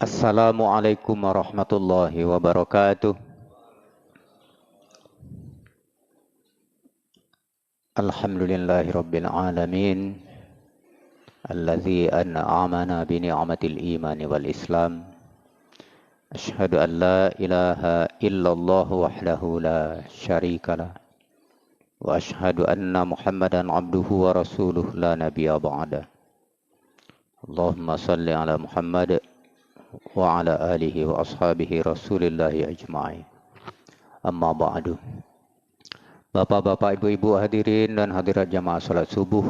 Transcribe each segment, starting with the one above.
Assalamualaikum warahmatullahi wabarakatuh. Alhamdulillahi rabbil alamin. Alladzi an'amana bi ni'matil imani wal islam. Ashhadu an la ilaha illallah wahdahu la syarikalah. Wa ashhadu anna Muhammadan abduhu wa rasuluh la nabiyya ba'da. Allahumma salli ala Muhammad wa ala alihi wa ashabihi rasulillahi ajma'in. Amma ba'du. Bapak-bapak, ibu-ibu hadirin dan hadirat jamaah salat subuh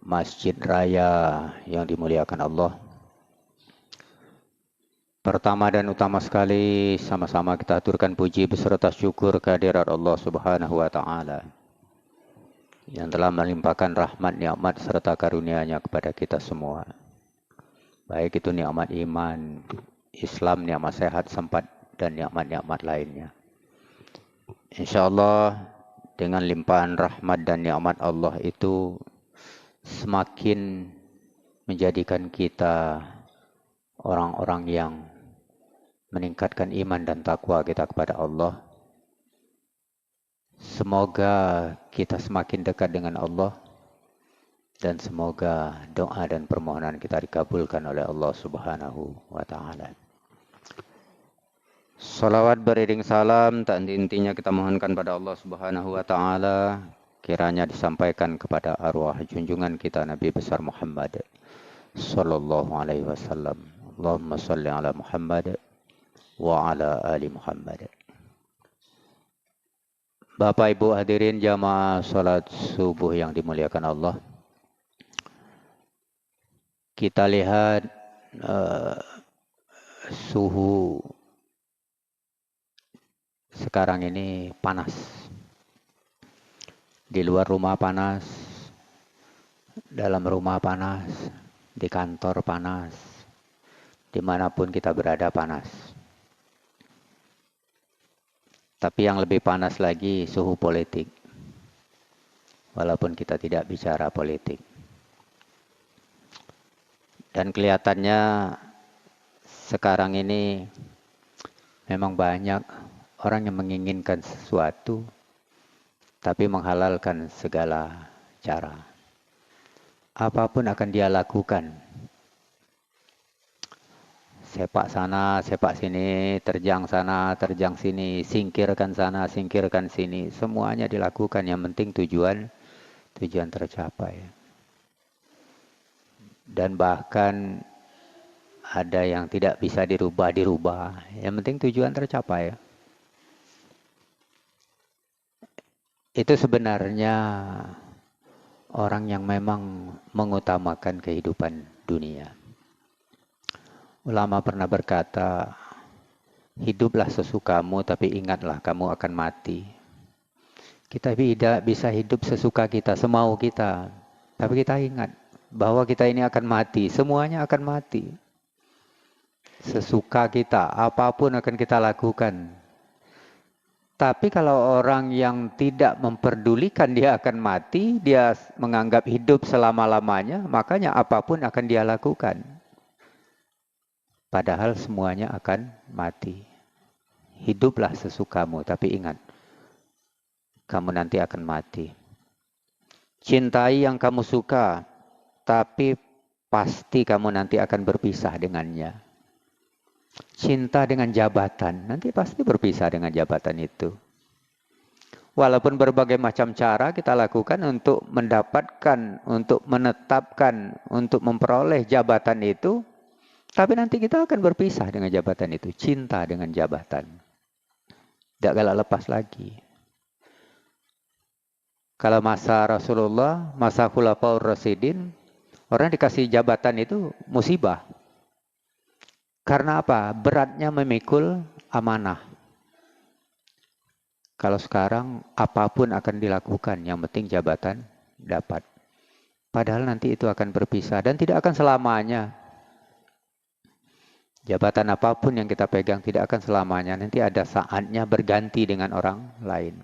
Masjid Raya yang dimuliakan Allah. Pertama dan utama sekali, sama-sama kita aturkan puji beserta syukur kehadirat Allah Subhanahu wa taala yang telah melimpahkan rahmat, nikmat serta karunia-Nya kepada kita semua. Baik itu nikmat iman, Islam, nikmat sehat, sempat dan nikmat-nikmat lainnya. InsyaAllah dengan limpahan rahmat dan nikmat Allah itu semakin menjadikan kita orang-orang yang meningkatkan iman dan takwa kita kepada Allah. Semoga kita semakin dekat dengan Allah dan semoga doa dan permohonan kita dikabulkan oleh Allah Subhanahu wa taala. Salawat beriring salam tak henti-hentinya kita mohonkan pada Allah Subhanahu wa taala, kiranya disampaikan kepada arwah junjungan kita Nabi besar Muhammad sallallahu alaihi wasallam. Allahumma shalli ala Muhammad wa ala ali Muhammad. Bapak Ibu hadirin jamaah salat subuh yang dimuliakan Allah. Kita lihat suhu sekarang ini panas. Di luar rumah panas, dalam rumah panas, di kantor panas, dimanapun kita berada panas. Tapi yang lebih panas lagi suhu politik. Walaupun kita tidak bicara politik. Dan kelihatannya sekarang ini memang banyak orang yang menginginkan sesuatu, tapi menghalalkan segala cara. Apapun akan dia lakukan. Sepak sana, sepak sini, terjang sana, terjang sini, singkirkan sana, singkirkan sini. Semuanya dilakukan, yang penting tujuan tercapai. Dan bahkan ada yang tidak bisa dirubah. Yang penting tujuan tercapai. Itu sebenarnya orang yang memang mengutamakan kehidupan dunia. Ulama pernah berkata, hiduplah sesukamu tapi ingatlah kamu akan mati. Kita tidak bisa hidup sesuka kita, semau kita. Tapi kita ingat bahwa kita ini akan mati, semuanya akan mati. Sesuka kita, apapun akan kita lakukan. Tapi kalau orang yang tidak memperdulikan dia akan mati, dia menganggap hidup selama-lamanya, makanya apapun akan dia lakukan. Padahal semuanya akan mati. Hiduplah sesukamu, tapi ingat, kamu nanti akan mati. Cintai yang kamu suka, tapi pasti kamu nanti akan berpisah dengannya. Cinta dengan jabatan, nanti pasti berpisah dengan jabatan itu. Walaupun berbagai macam cara kita lakukan untuk mendapatkan, untuk menetapkan, untuk memperoleh jabatan itu, tapi nanti kita akan berpisah dengan jabatan itu. Cinta dengan jabatan. Tidak galak lepas lagi. Kalau masa Rasulullah, masa Khulafaur Rasyidin, orang dikasih jabatan itu musibah. Karena apa? Beratnya memikul amanah. Kalau sekarang apapun akan dilakukan, yang penting jabatan dapat. Padahal nanti itu akan berpisah dan tidak akan selamanya. Jabatan apapun yang kita pegang tidak akan selamanya. Nanti ada saatnya berganti dengan orang lain.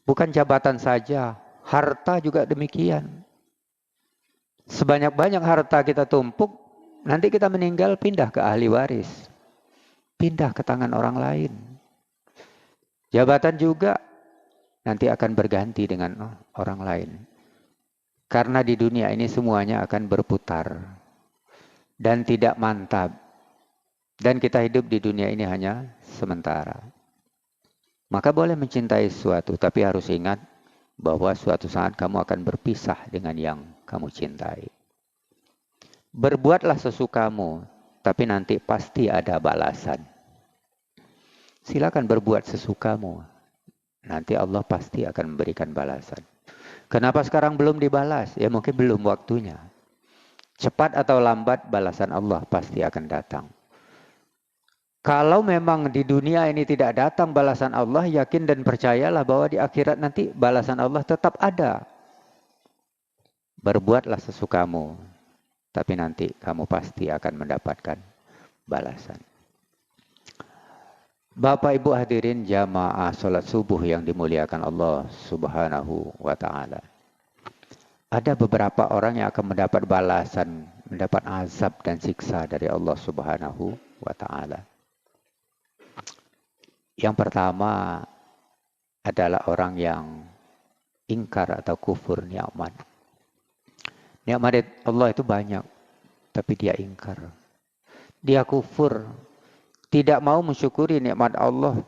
Bukan jabatan saja, harta juga demikian. Sebanyak-banyak harta kita tumpuk, Nanti kita meninggal pindah ke ahli waris. Pindah ke tangan orang lain. Jabatan juga nanti akan berganti dengan orang lain. Karena di dunia ini semuanya akan berputar. Dan tidak mantap. Dan kita hidup di dunia ini hanya sementara. Maka boleh mencintai sesuatu, tapi harus ingat bahwa suatu saat kamu akan berpisah dengan yang kamu cintai. Berbuatlah sesukamu, tapi nanti pasti ada balasan. Silakan berbuat sesukamu, nanti Allah pasti akan memberikan balasan. Kenapa sekarang belum dibalas? Ya mungkin belum waktunya. Cepat atau lambat balasan Allah pasti akan datang. Kalau memang di dunia ini tidak datang balasan Allah, yakin dan percayalah bahwa di akhirat nanti balasan Allah tetap ada. Berbuatlah sesukamu, tapi nanti kamu pasti akan mendapatkan balasan. Bapak Ibu hadirin jamaah salat subuh yang dimuliakan Allah Subhanahu wa taala. Ada beberapa orang yang akan mendapat balasan, mendapat azab dan siksa dari Allah Subhanahu wa taala. Yang pertama adalah orang yang ingkar atau kufur nikmat. Nikmat Allah itu banyak, tapi dia ingkar. Dia kufur, tidak mau mensyukuri nikmat Allah.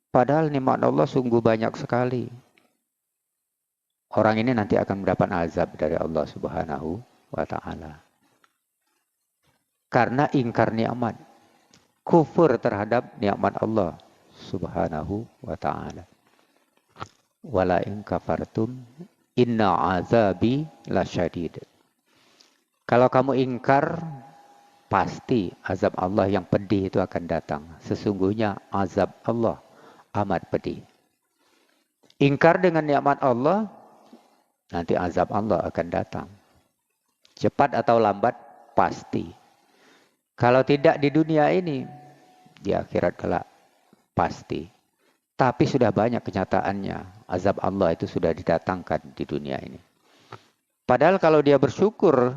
Padahal nikmat Allah sungguh banyak sekali. Orang ini nanti akan mendapat azab dari Allah Subhanahu wa taala. Karena ingkar nikmat, kufur terhadap nikmat Allah Subhanahu wa taala. Wala in kafartum inna azabi lasyadid. Kalau kamu ingkar, pasti azab Allah yang pedih itu akan datang. Sesungguhnya azab Allah amat pedih. Ingkar dengan nikmat Allah, nanti azab Allah akan datang. Cepat atau lambat, pasti. Kalau tidak di dunia ini, di akhirat kelak, pasti. Tapi sudah banyak kenyataannya. Azab Allah itu sudah didatangkan di dunia ini. Padahal kalau dia bersyukur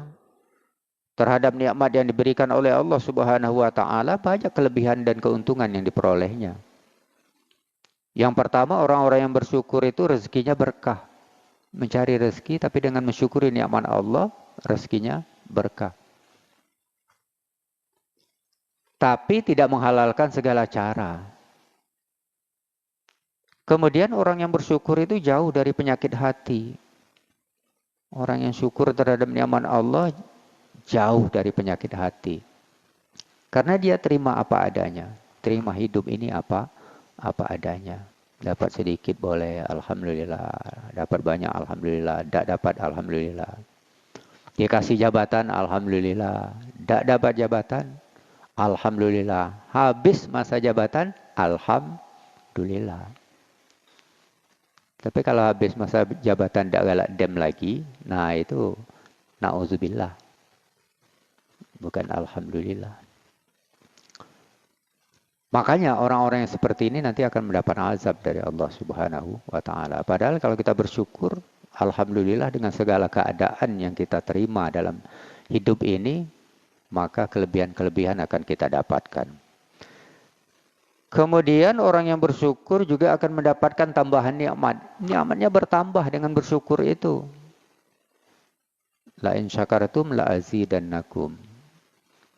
terhadap nikmat yang diberikan oleh Allah Subhanahu wa taala, banyak kelebihan dan keuntungan yang diperolehnya. Yang pertama, orang-orang yang bersyukur itu rezekinya berkah. Mencari rezeki tapi dengan mensyukuri nikmat Allah, rezekinya berkah. Tapi tidak menghalalkan segala cara. Kemudian orang yang bersyukur itu jauh dari penyakit hati. Orang yang syukur terhadap nikmat Allah jauh dari penyakit hati. Karena dia terima apa adanya. Terima hidup ini apa adanya. Dapat sedikit boleh, alhamdulillah. Dapat banyak, alhamdulillah. Tak dapat, alhamdulillah. Dikasih jabatan, alhamdulillah. Tak dapat jabatan, alhamdulillah. Habis masa jabatan, alhamdulillah. Tapi kalau habis masa jabatan tak galak dem lagi, nah itu na'udzubillah. Bukan alhamdulillah. Makanya orang-orang yang seperti ini nanti akan mendapat azab dari Allah Subhanahu wa taala. Padahal kalau kita bersyukur, alhamdulillah dengan segala keadaan yang kita terima dalam hidup ini, maka kelebihan-kelebihan akan kita dapatkan. Kemudian orang yang bersyukur juga akan mendapatkan tambahan nikmat. Nikmatnya bertambah dengan bersyukur itu. La in syakartum la azidannakum.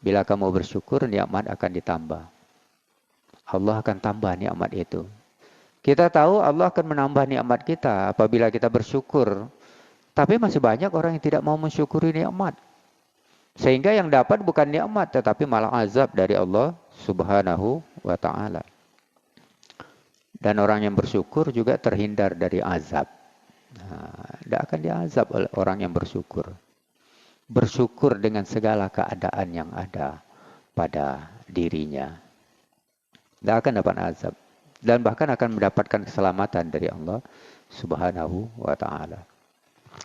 Bila kamu bersyukur, nikmat akan ditambah. Allah akan tambah nikmat itu. Kita tahu Allah akan menambah nikmat kita apabila kita bersyukur. Tapi masih banyak orang yang tidak mau mensyukuri nikmat. Sehingga yang dapat bukan nikmat tetapi malah azab dari Allah Subhanahu wa ta'ala. Dan orang yang bersyukur juga terhindar dari azab. Tidak akan diazab oleh orang yang bersyukur. Bersyukur dengan segala keadaan yang ada pada dirinya. Tidak akan dapat azab. Dan bahkan akan mendapatkan keselamatan dari Allah Subhanahu wa ta'ala.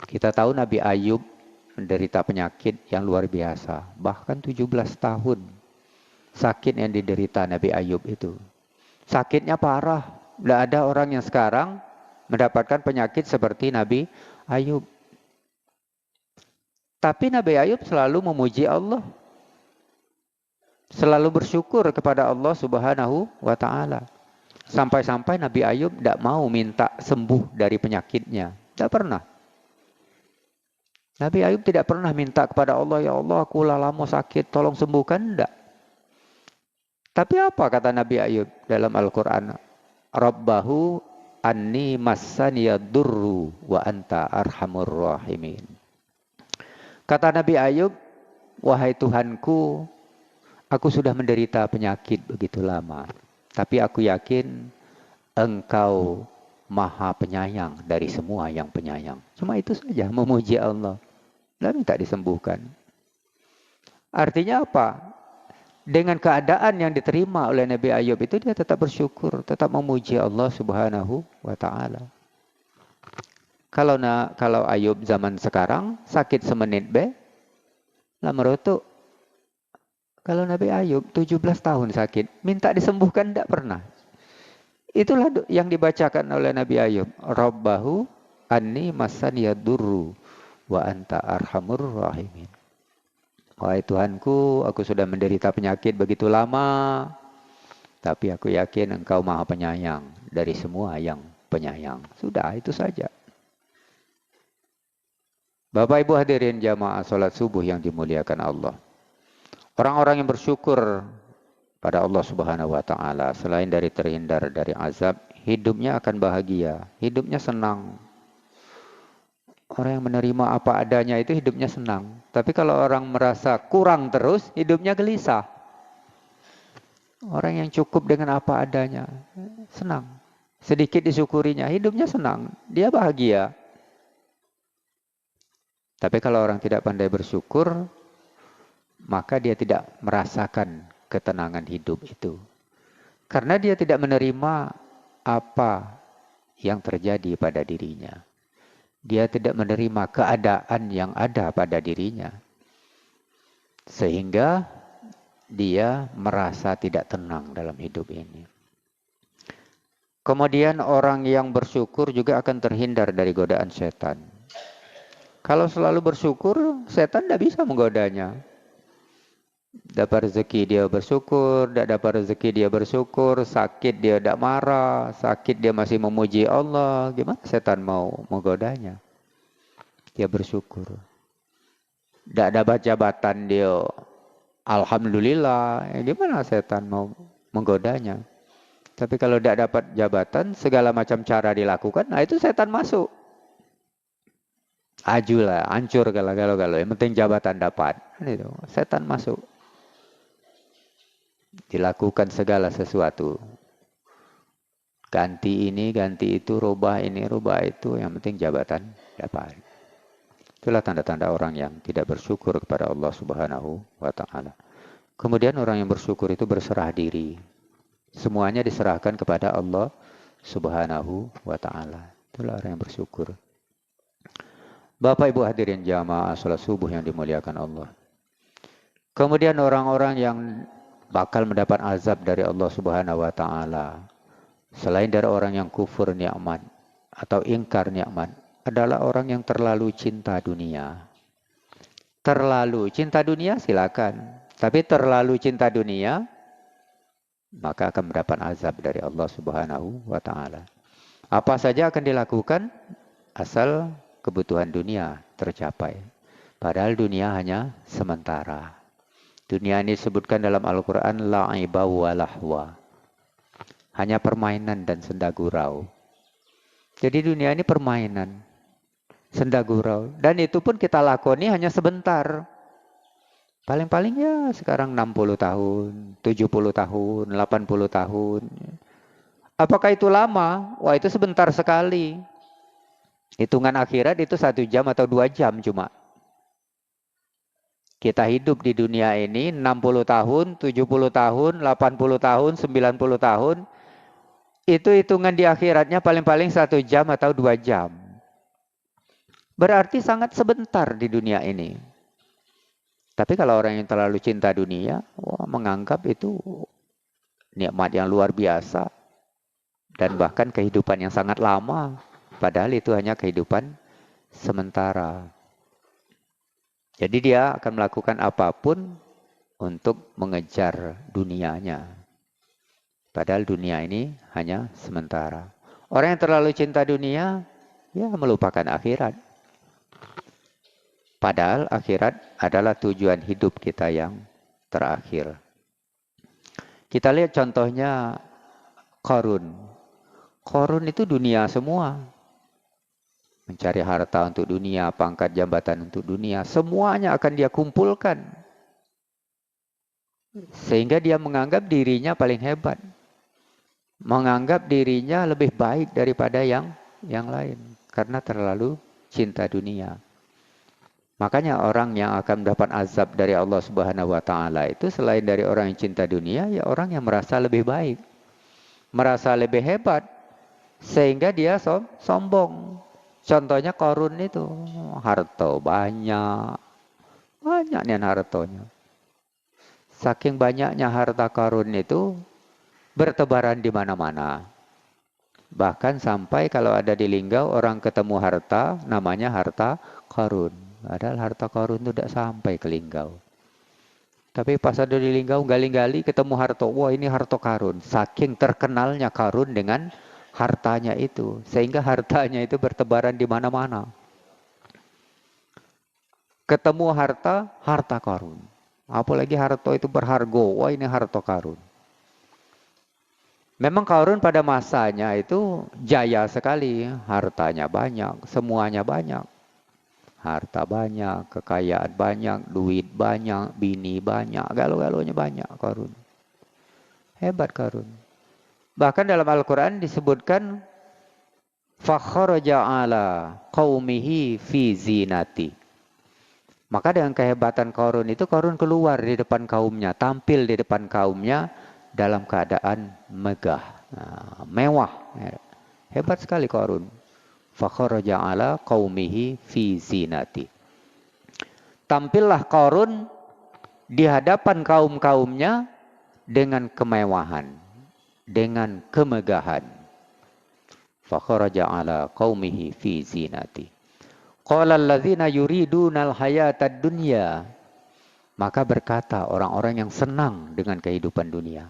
Kita tahu Nabi Ayub menderita penyakit yang luar biasa. Bahkan 17 tahun sakit yang diderita Nabi Ayub itu. Sakitnya parah. Tidak ada orang yang sekarang mendapatkan penyakit seperti Nabi Ayub. Tapi Nabi Ayub selalu memuji Allah. Selalu bersyukur kepada Allah Subhanahu wa Ta'ala. Sampai-sampai Nabi Ayub tidak mau minta sembuh dari penyakitnya. Tidak pernah. Nabi Ayub tidak pernah minta kepada Allah, ya Allah, aku lama sakit, tolong sembuhkan. Tidak. Tapi apa kata Nabi Ayub dalam Al-Quran? Rabbahu anni massaniyadurru wa anta arhamur rahimin. Kata Nabi Ayub, wahai Tuhanku, aku sudah menderita penyakit begitu lama. Tapi aku yakin Engkau Maha Penyayang dari semua yang penyayang. Cuma itu saja, memuji Allah. Dan minta disembuhkan. Artinya apa? Dengan keadaan yang diterima oleh Nabi Ayub itu dia tetap bersyukur, tetap memuji Allah Subhanahu wa Ta'ala. Kalau Ayub zaman sekarang sakit semenit lah merotok. Kalau Nabi Ayub 17 tahun sakit, minta disembuhkan tidak pernah. Itulah yang dibacakan oleh Nabi Ayub. Rabbahu anni massaniyadurru wa anta arhamur rahimin. Wahai Tuhanku, aku sudah menderita penyakit begitu lama, tapi aku yakin Engkau Maha Penyayang dari semua yang penyayang. Sudah, itu saja. Bapak Ibu hadirin jamaah salat subuh yang dimuliakan Allah. Orang-orang yang bersyukur pada Allah Subhanahu wa Ta'ala, selain dari terhindar dari azab, hidupnya akan bahagia, hidupnya senang. Orang yang menerima apa adanya itu hidupnya senang. Tapi kalau orang merasa kurang terus, hidupnya gelisah. Orang yang cukup dengan apa adanya, senang. Sedikit disyukurinya, hidupnya senang. Dia bahagia. Tapi kalau orang tidak pandai bersyukur, maka dia tidak merasakan ketenangan hidup itu. Karena dia tidak menerima apa yang terjadi pada dirinya. Dia tidak menerima keadaan yang ada pada dirinya. Sehingga dia merasa tidak tenang dalam hidup ini. Kemudian orang yang bersyukur juga akan terhindar dari godaan setan. Kalau selalu bersyukur, setan tidak bisa menggodanya. Dapat rezeki dia bersyukur, tidak dapat rezeki dia bersyukur, sakit dia tidak marah, sakit dia masih memuji Allah. Gimana setan mau menggodanya? Dia bersyukur. Tidak dapat jabatan dia, alhamdulillah. Gimana setan mau menggodanya? Tapi kalau tidak dapat jabatan, segala macam cara dilakukan, nah itu setan masuk. Ajulah, hancur kalau. Yang penting jabatan dapat. Itu, setan masuk. Dilakukan segala sesuatu. Ganti ini, ganti itu, rubah ini, rubah itu. Yang penting jabatan dapat. Itulah tanda-tanda orang yang tidak bersyukur kepada Allah Subhanahu wa Ta'ala. Kemudian orang yang bersyukur itu berserah diri. Semuanya diserahkan kepada Allah Subhanahu wa Ta'ala. Itulah orang yang bersyukur. Bapak Ibu hadirin jamaah salat subuh yang dimuliakan Allah. Kemudian orang-orang yang bakal mendapat azab dari Allah Subhanahu wa Ta'ala, selain dari orang yang kufur nikmat atau ingkar nikmat, adalah orang yang terlalu cinta dunia. Terlalu cinta dunia silakan, tapi terlalu cinta dunia maka akan mendapat azab dari Allah Subhanahu wa Ta'ala. Apa saja akan dilakukan asal kebutuhan dunia tercapai. Padahal dunia hanya sementara. Dunia ini disebutkan dalam Al-Quran la'iba wa lahwa. Hanya permainan dan senda gurau. Jadi dunia ini permainan, senda gurau. Dan itu pun kita lakoni hanya sebentar. Paling-paling ya sekarang 60 tahun, 70 tahun, 80 tahun. Apakah itu lama? Wah itu sebentar sekali. Hitungan akhirat itu 1 jam atau 2 jam cuma. Kita hidup di dunia ini 60 tahun, 70 tahun, 80 tahun, 90 tahun. Itu hitungan di akhiratnya paling-paling 1 jam atau 2 jam. Berarti sangat sebentar di dunia ini. Tapi kalau orang yang terlalu cinta dunia, wah, menganggap itu nikmat yang luar biasa. Dan bahkan kehidupan yang sangat lama. Padahal itu hanya kehidupan sementara. Jadi dia akan melakukan apapun untuk mengejar dunianya. Padahal dunia ini hanya sementara. Orang yang terlalu cinta dunia, ya melupakan akhirat. Padahal akhirat adalah tujuan hidup kita yang terakhir. Kita lihat contohnya Qarun. Qarun itu dunia semua. Mencari harta untuk dunia, pangkat jabatan untuk dunia. Semuanya akan dia kumpulkan. Sehingga dia menganggap dirinya paling hebat. Menganggap dirinya lebih baik daripada yang lain. Karena terlalu cinta dunia. Makanya orang yang akan mendapat azab dari Allah Subhanahu wa taala itu selain dari orang yang cinta dunia, ya orang yang merasa lebih baik. Merasa lebih hebat sehingga dia sombong. Contohnya Qarun itu, harta banyak. Banyak nih hartanya. Saking banyaknya harta Qarun itu bertebaran di mana-mana. Bahkan sampai kalau ada di Linggau orang ketemu harta namanya harta Qarun. Padahal harta Qarun itu tidak sampai ke Linggau. Tapi pas ada di Linggau, gali-gali ketemu harta. Wah, ini harta Qarun. Saking terkenalnya Qarun dengan hartanya itu. Sehingga hartanya itu bertebaran di mana-mana. Ketemu harta Qarun. Apalagi harta itu berharga. Wah, ini harta Qarun. Memang Qarun pada masanya itu jaya sekali. Hartanya banyak, semuanya banyak. Harta banyak, kekayaan banyak, duit banyak, bini banyak, galau-galaunya banyak Qarun. Hebat Qarun. Bahkan dalam Al-Quran disebutkan fakharaja ala qaumihi fi zinati. Maka dengan kehebatan Qarun itu Qarun keluar di depan kaumnya, tampil di depan kaumnya dalam keadaan megah, mewah. Hebat sekali Qarun. Fakharaja ala qaumihi fi zinati. Tampillah Qarun di hadapan kaum-kaumnya dengan kemewahan, dengan kemegahan. Fakharaja ala qaumihi fi zinati. Qala alladzina yuridunal hayatad dunya. Maka berkata orang-orang yang senang dengan kehidupan dunia,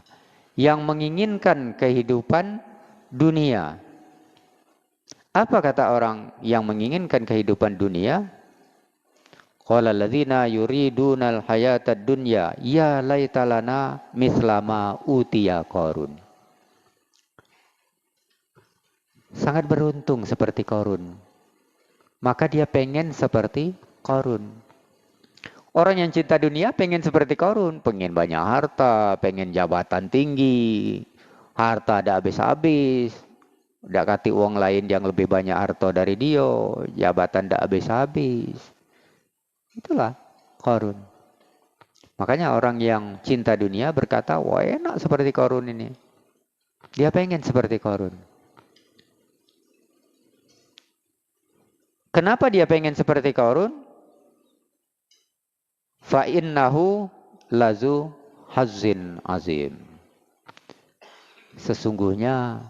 yang menginginkan kehidupan dunia. Apa kata orang yang menginginkan kehidupan dunia? Qala alladzina yuridunal hayatad dunya ya laitalana mislama utiya Qarun. Sangat beruntung seperti Qarun. Maka dia pengen seperti Qarun. Orang yang cinta dunia pengen seperti Qarun, pengen banyak harta, pengen jabatan tinggi, harta ada habis-habis. Tidak kati uang lain yang lebih banyak harta dari dia, jabatan tidak habis-habis. Itulah Qarun. Makanya orang yang cinta dunia berkata, wah enak seperti Qarun ini. Dia pengen seperti Qarun. Kenapa dia pengen seperti Qarun? Fa innahu lazu hazzin azim. Sesungguhnya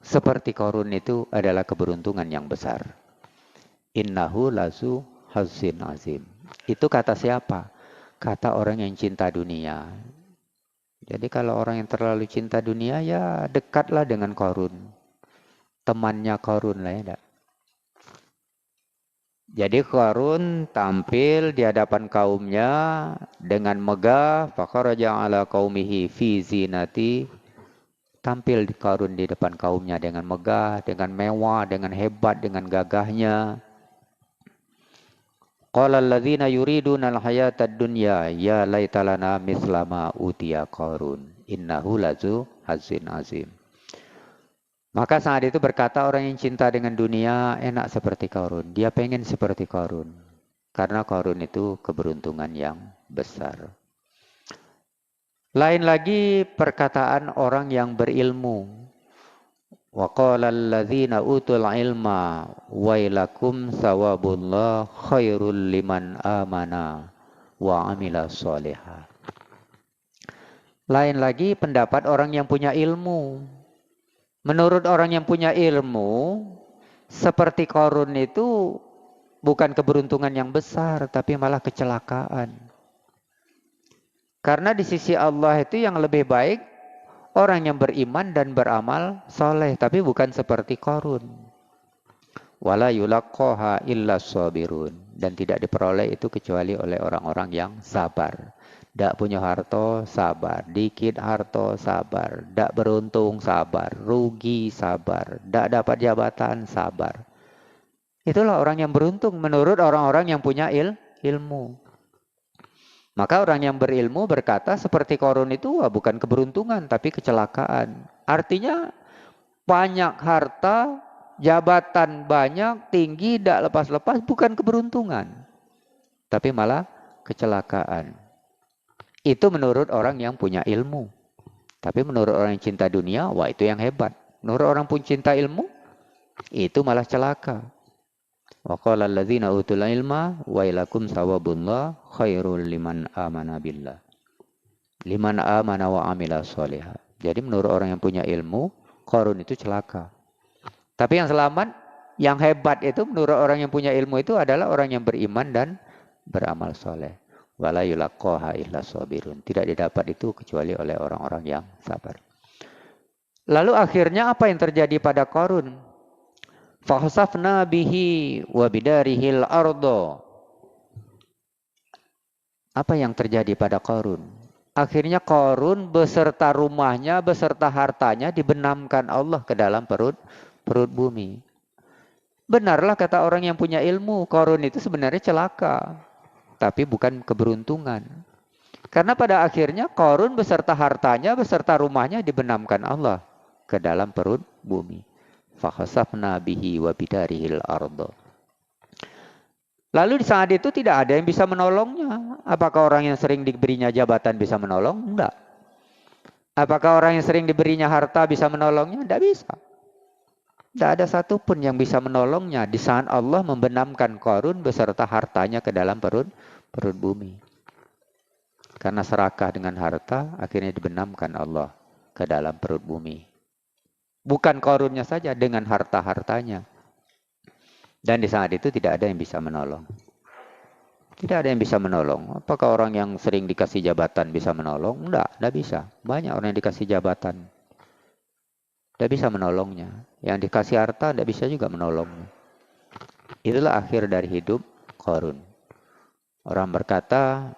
seperti Qarun itu adalah keberuntungan yang besar. Innahu lazu hazzin azim. Itu kata siapa? Kata orang yang cinta dunia. Jadi kalau orang yang terlalu cinta dunia, ya dekatlah dengan Qarun. Temannya Qarun lah ya. Jadi Qarun tampil di hadapan kaumnya dengan megah. Fakharaja ala qaumihi fi zinati. Tampil Qarun di depan kaumnya dengan megah, dengan mewah, dengan hebat, dengan gagahnya. Qala alladzina yuriduna al-hayatad dunya ya laitalana mislama utiya Qarun. Innahu lazu hazzin azim. Maka saat itu berkata orang yang cinta dengan dunia enak seperti Qarun. Dia pengen seperti Qarun. Karena Qarun itu keberuntungan yang besar. Lain lagi perkataan orang yang berilmu. Wa qala alladzina utul ilma wailakum sawabullah khairul liman amana wa amila sholihah. Lain lagi pendapat orang yang punya ilmu. Menurut orang yang punya ilmu, seperti Qarun itu bukan keberuntungan yang besar, tapi malah kecelakaan. Karena di sisi Allah itu yang lebih baik orang yang beriman dan beramal soleh. Tapi bukan seperti Qarun. Wala yulaqqaha illa sabirun. Dan tidak diperoleh itu kecuali oleh orang-orang yang sabar. Tidak punya harta, sabar. Dikit harta, sabar. Tidak beruntung, sabar. Rugi, sabar. Tidak dapat jabatan, sabar. Itulah orang yang beruntung menurut orang-orang yang punya ilmu. Maka orang yang berilmu berkata seperti Qarun itu bukan keberuntungan tapi kecelakaan. Artinya banyak harta, jabatan banyak, tinggi, tidak lepas-lepas bukan keberuntungan. Tapi malah kecelakaan. Itu menurut orang yang punya ilmu. Tapi menurut orang yang cinta dunia, wah itu yang hebat. Menurut orang pun cinta ilmu, itu malah celaka. Wa qala alladzina utul ilma wailakum sawabullah khairul liman amana billah. Liman amana wa amila sholihah. Jadi menurut orang yang punya ilmu, Qarun itu celaka. Tapi yang selamat, yang hebat itu menurut orang yang punya ilmu itu adalah orang yang beriman dan beramal soleh. Wala yulaqqaha illa sabirun. Tidak didapat itu kecuali oleh orang-orang yang sabar. Lalu akhirnya apa yang terjadi pada Qarun? Fakhsafna bihi wa bidarihil ardo. Apa yang terjadi pada Qarun? Akhirnya Qarun beserta rumahnya, beserta hartanya dibenamkan Allah ke dalam perut bumi. Benarlah kata orang yang punya ilmu, Qarun itu sebenarnya celaka. Tapi bukan keberuntungan. Karena pada akhirnya Qarun beserta hartanya, beserta rumahnya dibenamkan Allah ke dalam perut bumi. Fakhsafna bihi wa bidarihil ardo. Lalu di saat itu tidak ada yang bisa menolongnya. Apakah orang yang sering diberinya jabatan bisa menolong? Enggak. Apakah orang yang sering diberinya harta bisa menolongnya? Tidak bisa. Tidak ada satupun yang bisa menolongnya di saat Allah membenamkan Qarun beserta hartanya ke dalam perut bumi. Karena serakah dengan harta, akhirnya dibenamkan Allah ke dalam perut bumi. Bukan Qarunnya saja, dengan harta-hartanya. Dan di saat itu tidak ada yang bisa menolong. Tidak ada yang bisa menolong. Apakah orang yang sering dikasih jabatan bisa menolong? Tidak bisa. Banyak orang yang dikasih jabatan. Tidak bisa menolongnya. Yang dikasih harta tidak bisa juga menolongnya. Itulah akhir dari hidup Qarun. Orang berkata,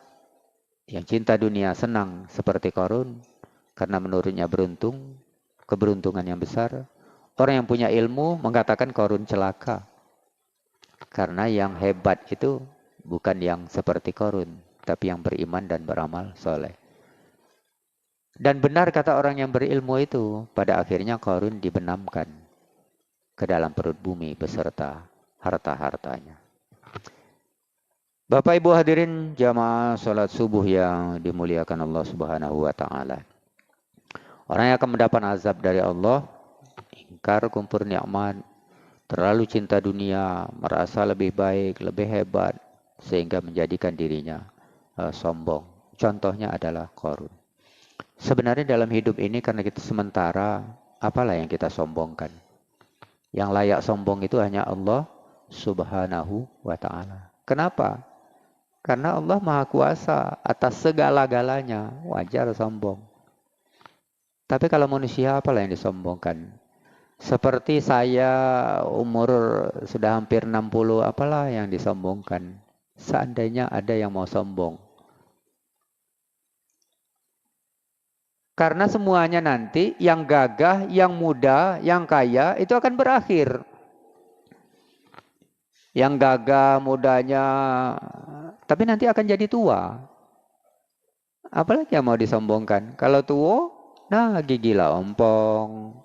yang cinta dunia senang seperti Qarun, karena menurutnya beruntung, keberuntungan yang besar. Orang yang punya ilmu mengatakan Qarun celaka. Karena yang hebat itu bukan yang seperti Qarun, tapi yang beriman dan beramal soleh. Dan benar kata orang yang berilmu itu, pada akhirnya Qarun dibenamkan ke dalam perut bumi beserta harta-hartanya. Bapak Ibu hadirin jamaah salat subuh yang dimuliakan Allah Subhanahu wa taala. Orang yang akan mendapat azab dari Allah, ingkar kumpur nikmat, terlalu cinta dunia, merasa lebih baik, lebih hebat, sehingga menjadikan dirinya sombong. Contohnya adalah Qarun. Sebenarnya dalam hidup ini karena kita sementara, apalah yang kita sombongkan? Yang layak sombong itu hanya Allah Subhanahu wa ta'ala. Kenapa? Karena Allah Maha Kuasa atas segala-galanya, wajar sombong. Tapi kalau manusia apalah yang disombongkan? Seperti saya umur sudah hampir 60, apalah yang disombongkan? Seandainya ada yang mau sombong. Karena semuanya nanti yang gagah, yang muda, yang kaya itu akan berakhir. Yang gagah mudanya, tapi nanti akan jadi tua. Apalagi yang mau disombongkan? Kalau tua, nah gigi lah ompong,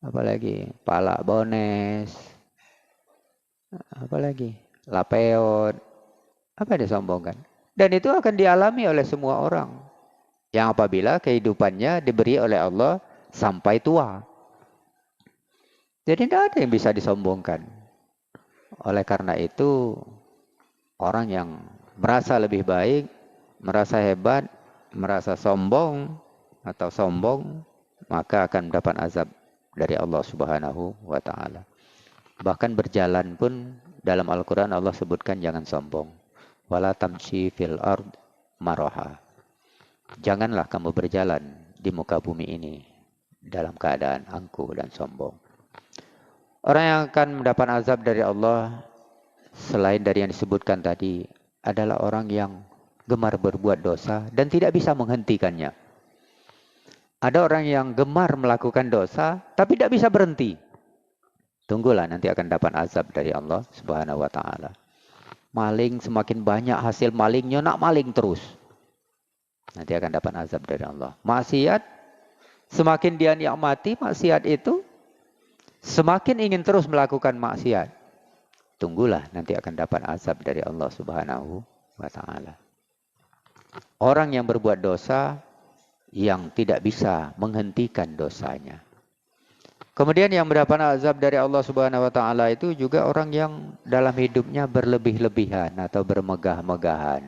apalagi pala bones, apalagi lapeot, apa yang disombongkan? Dan itu akan dialami oleh semua orang yang apabila kehidupannya diberi oleh Allah sampai tua. Jadi tidak ada yang bisa disombongkan. Oleh karena itu, orang yang merasa lebih baik, merasa hebat, merasa sombong atau sombong, maka akan mendapat azab dari Allah Subhanahu wa ta'ala. Bahkan berjalan pun dalam Al-Quran Allah sebutkan jangan sombong. Wala tamshi fil ard maraha. Janganlah kamu berjalan di muka bumi ini dalam keadaan angkuh dan sombong. Orang yang akan mendapat azab dari Allah selain dari yang disebutkan tadi adalah orang yang gemar berbuat dosa dan tidak bisa menghentikannya. Ada orang yang gemar melakukan dosa tapi tidak bisa berhenti. Tunggulah nanti akan dapat azab dari Allah Subhanahu wa taala. Maling semakin banyak hasil malingnya, nak maling terus. Nanti akan dapat azab dari Allah. Maksiat semakin dia nikmati maksiat itu, semakin ingin terus melakukan maksiat. Tunggulah nanti akan dapat azab dari Allah Subhanahu wa taala. Orang yang berbuat dosa yang tidak bisa menghentikan dosanya. Kemudian yang mendapat azab dari Allah Subhanahu wa taala itu juga orang yang dalam hidupnya berlebih-lebihan atau bermegah-megahan.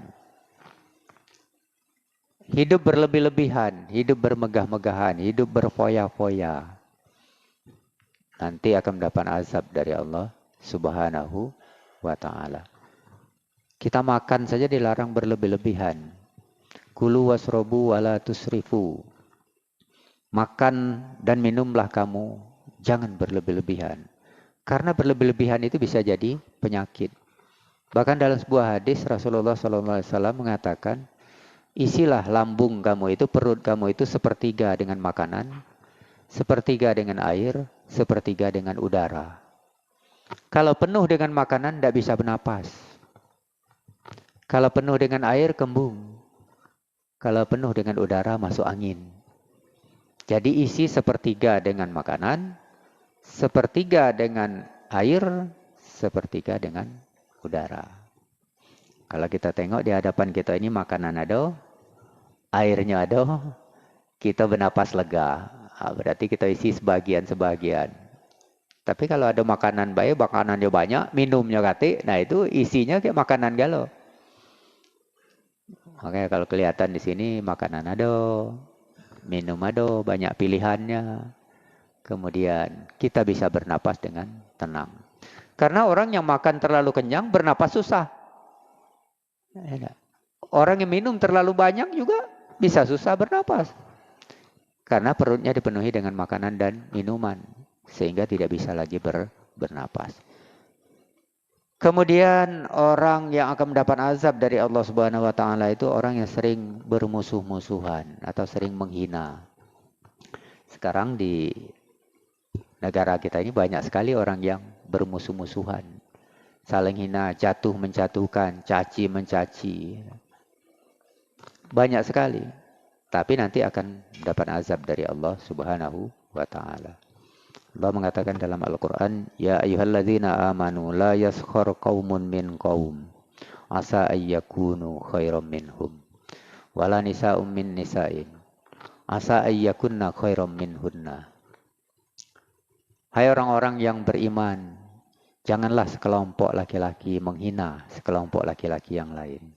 Hidup berlebih-lebihan, hidup bermegah-megahan, hidup berfoya-foya. Nanti akan mendapat azab dari Allah Subhanahu wa taala. Kita makan saja dilarang berlebih-lebihan. Kulu wasrobu wala tusrifu. Makan dan minumlah kamu, jangan berlebih-lebihan. Karena berlebih-lebihan itu bisa jadi penyakit. Bahkan dalam sebuah hadis Rasulullah SAW mengatakan, isilah lambung kamu itu, perut kamu itu sepertiga dengan makanan, sepertiga dengan air, sepertiga dengan udara. Kalau penuh dengan makanan tidak bisa bernapas. Kalau penuh dengan air kembung. Kalau penuh dengan udara masuk angin. Jadi isi sepertiga dengan makanan, sepertiga dengan air, sepertiga dengan udara. Kalau kita tengok di hadapan kita ini makanan ada, airnya ada, kita bernapas lega. Berarti kita isi sebagian-sebagian. Tapi kalau ada makanan baik, makanannya banyak, minumnya kate, nah itu isinya kayak makanan galau. Makanya kalau kelihatan di sini makanan ada, minum ada, banyak pilihannya. Kemudian kita bisa bernapas dengan tenang. Karena orang yang makan terlalu kenyang bernapas susah. Orang yang minum terlalu banyak juga bisa susah bernapas. Karena perutnya dipenuhi dengan makanan dan minuman. Sehingga tidak bisa lagi bernapas. Kemudian orang yang akan mendapat azab dari Allah Subhanahu wa taala itu orang yang sering bermusuh-musuhan atau sering menghina. Sekarang di negara kita ini banyak sekali orang yang bermusuh-musuhan. Saling hina, jatuh menjatuhkan, caci mencaci. Banyak sekali. Tapi nanti akan mendapat azab dari Allah Subhanahu wa taala. Allah mengatakan dalam Al-Quran, Ya ayyuhalladzina amanu la yaskhar qawmun min qawm asa ayyakunu khairam minhum wala nisa'um min nisa'in asa ayyakunna khairam minhunna. Hai orang-orang yang beriman, janganlah sekelompok laki-laki menghina sekelompok laki-laki yang lain.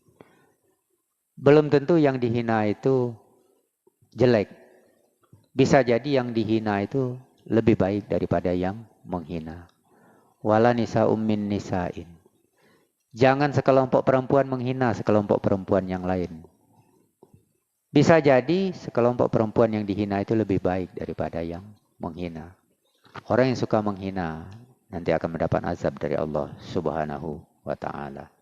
Belum tentu yang dihina itu jelek. Bisa jadi yang dihina itu lebih baik daripada yang menghina. Wala nisa'um min nisa'in. Jangan sekelompok perempuan menghina sekelompok perempuan yang lain. Bisa jadi sekelompok perempuan yang dihina itu lebih baik daripada yang menghina. Orang yang suka menghina nanti akan mendapat azab dari Allah Subhanahu wa taala.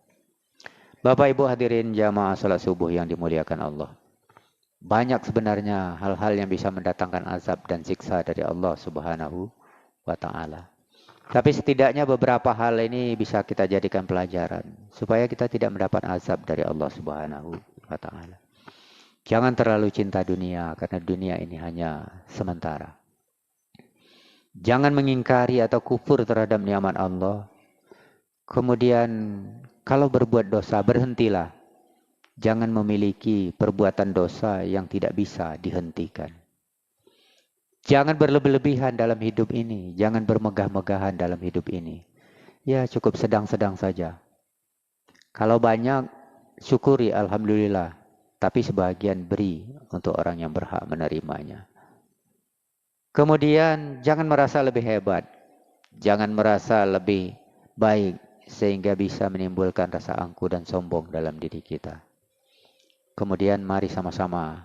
Bapak Ibu hadirin jamaah salat subuh yang dimuliakan Allah. Banyak sebenarnya hal-hal yang bisa mendatangkan azab dan siksa dari Allah Subhanahu wa taala. Tapi setidaknya beberapa hal ini bisa kita jadikan pelajaran supaya kita tidak mendapat azab dari Allah Subhanahu wa taala. Jangan terlalu cinta dunia karena dunia ini hanya sementara. Jangan mengingkari atau kufur terhadap nikmat Allah. Kemudian kalau berbuat dosa berhentilah. Jangan memiliki perbuatan dosa yang tidak bisa dihentikan. Jangan berlebih-lebihan dalam hidup ini. Jangan bermegah-megahan dalam hidup ini. Ya cukup sedang-sedang saja. Kalau banyak, syukuri alhamdulillah. Tapi sebagian beri untuk orang yang berhak menerimanya. Kemudian jangan merasa lebih hebat. Jangan merasa lebih baik. Sehingga bisa menimbulkan rasa angkuh dan sombong dalam diri kita. Kemudian mari sama-sama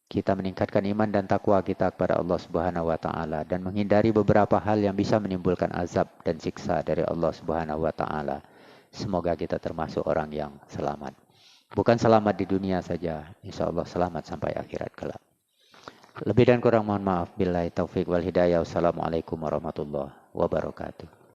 kita meningkatkan iman dan takwa kita kepada Allah Subhanahu wa taala dan menghindari beberapa hal yang bisa menimbulkan azab dan siksa dari Allah Subhanahu wa taala. Semoga kita termasuk orang yang selamat. Bukan selamat di dunia saja, insya Allah selamat sampai akhirat kelak. Lebih dan kurang mohon maaf. Billahi taufik wal hidayah. Wassalamualaikum warahmatullahi wabarakatuh.